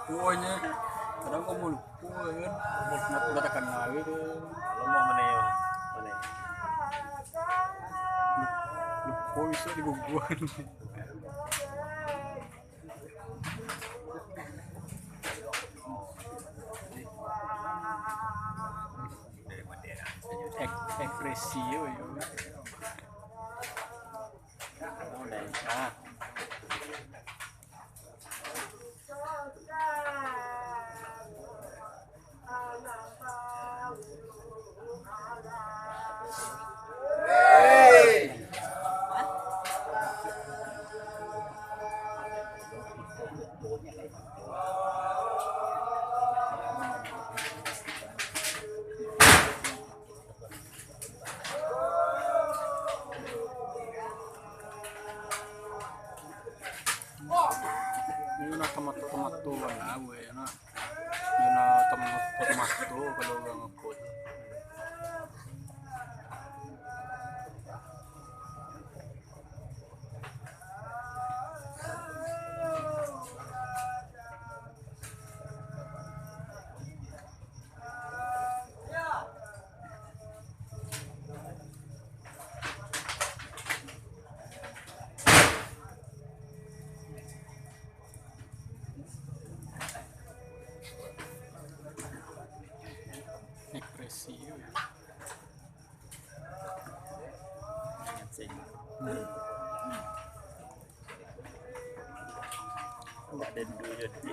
lupunya kadang kamu lupu kan nggak tekan lagi tuh Lo mau mana ya? Mana? lupu bisa diguguan ekspresi ya nah ini na tomato na gue na yun na tomato kalau gak ngeput ekspresi ya. Nggak ada dulu di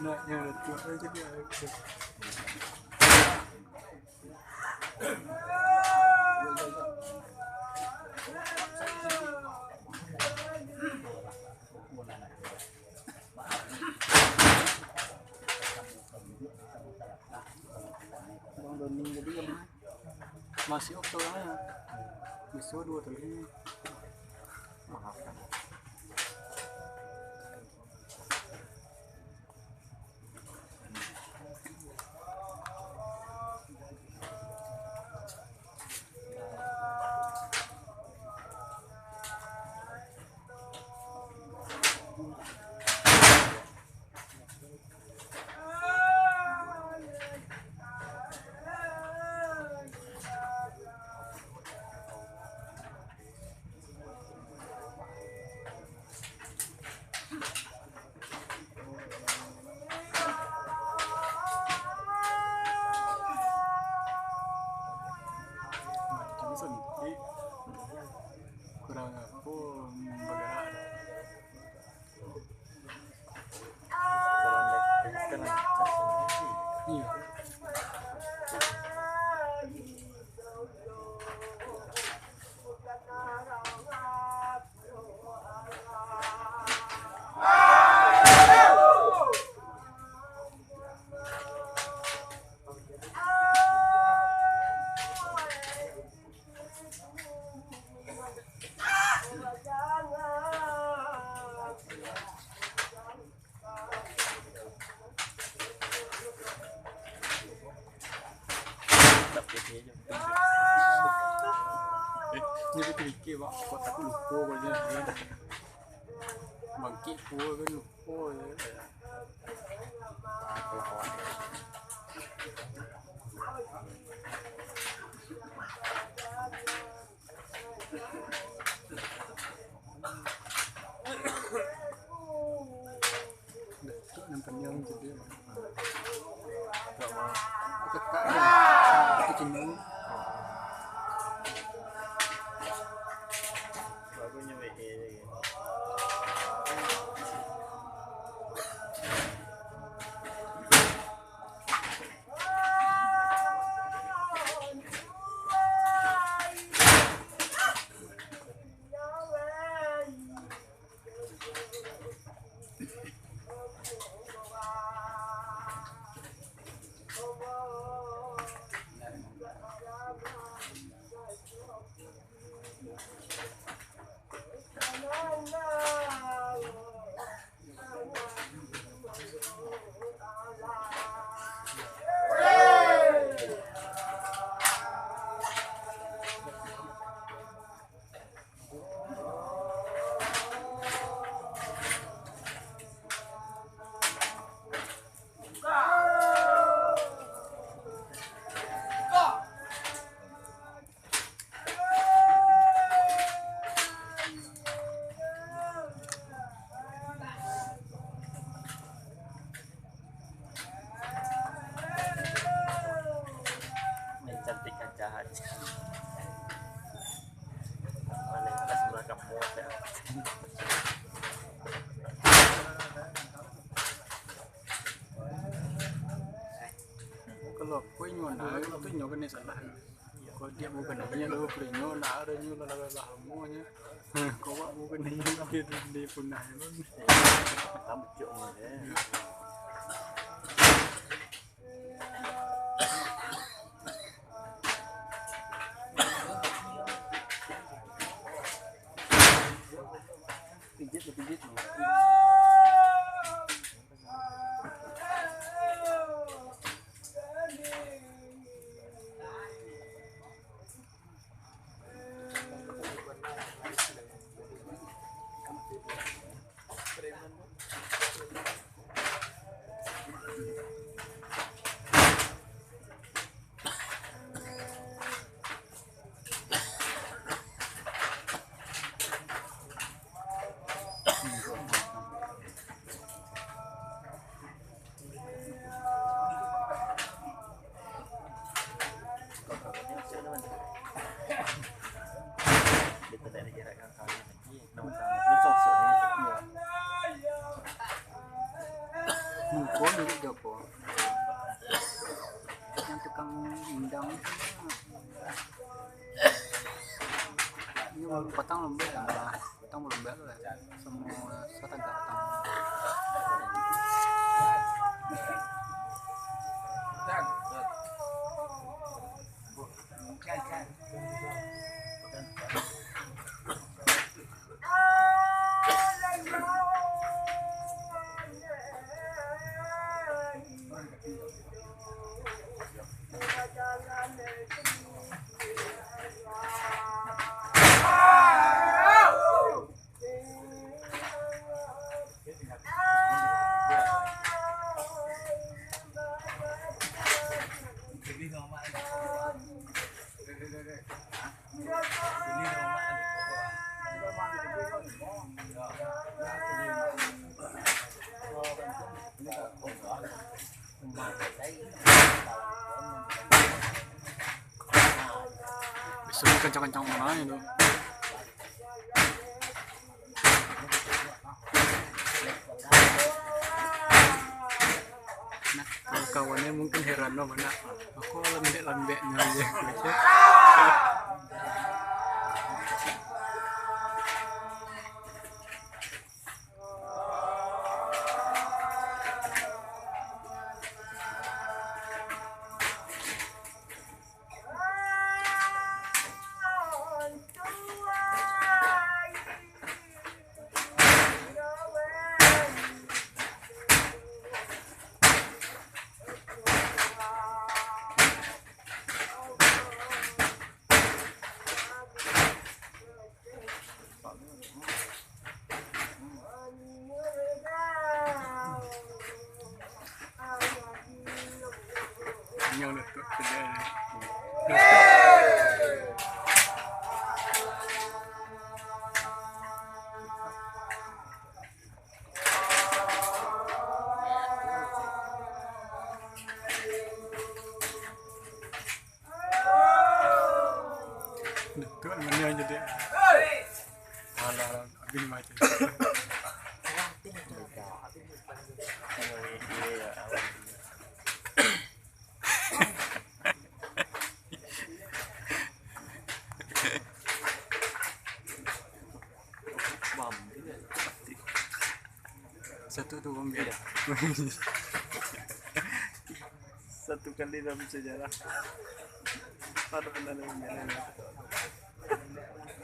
Nah, yang itu aja dia. Bang Doni jadi masih oke lah ya. Bisa 2 kali. Maafkan. Sendiri kurang aku bergerak iya jadi pikir pak kotak lupa aja bangkit pun kan lupa ya Pelawan. panjang jadi tekak itu jenuh Bagusnya WE lagi. lo ko nyo na to nyo kan salah ko dia bukan nya lo ko nyo na ada nyo la la mo nya ko wa bukan nyo di punah lo Kamu cok mana? pijit lo Kita tak ada jarak kali lagi. Nombor sama. Terus sosok ni. ko dulu dia po yang tukang undang yung patang lembek lah patang lembek lah semua sa tagatang bisa kencang-kencang mana itu nah kalau kawannya mungkin heran loh mana aku lembek-lembeknya aja gitu. Yang letak kerjaan letak mana aja deh alah abis macam satu tu ambil Satu kali dalam sejarah. Pada dalam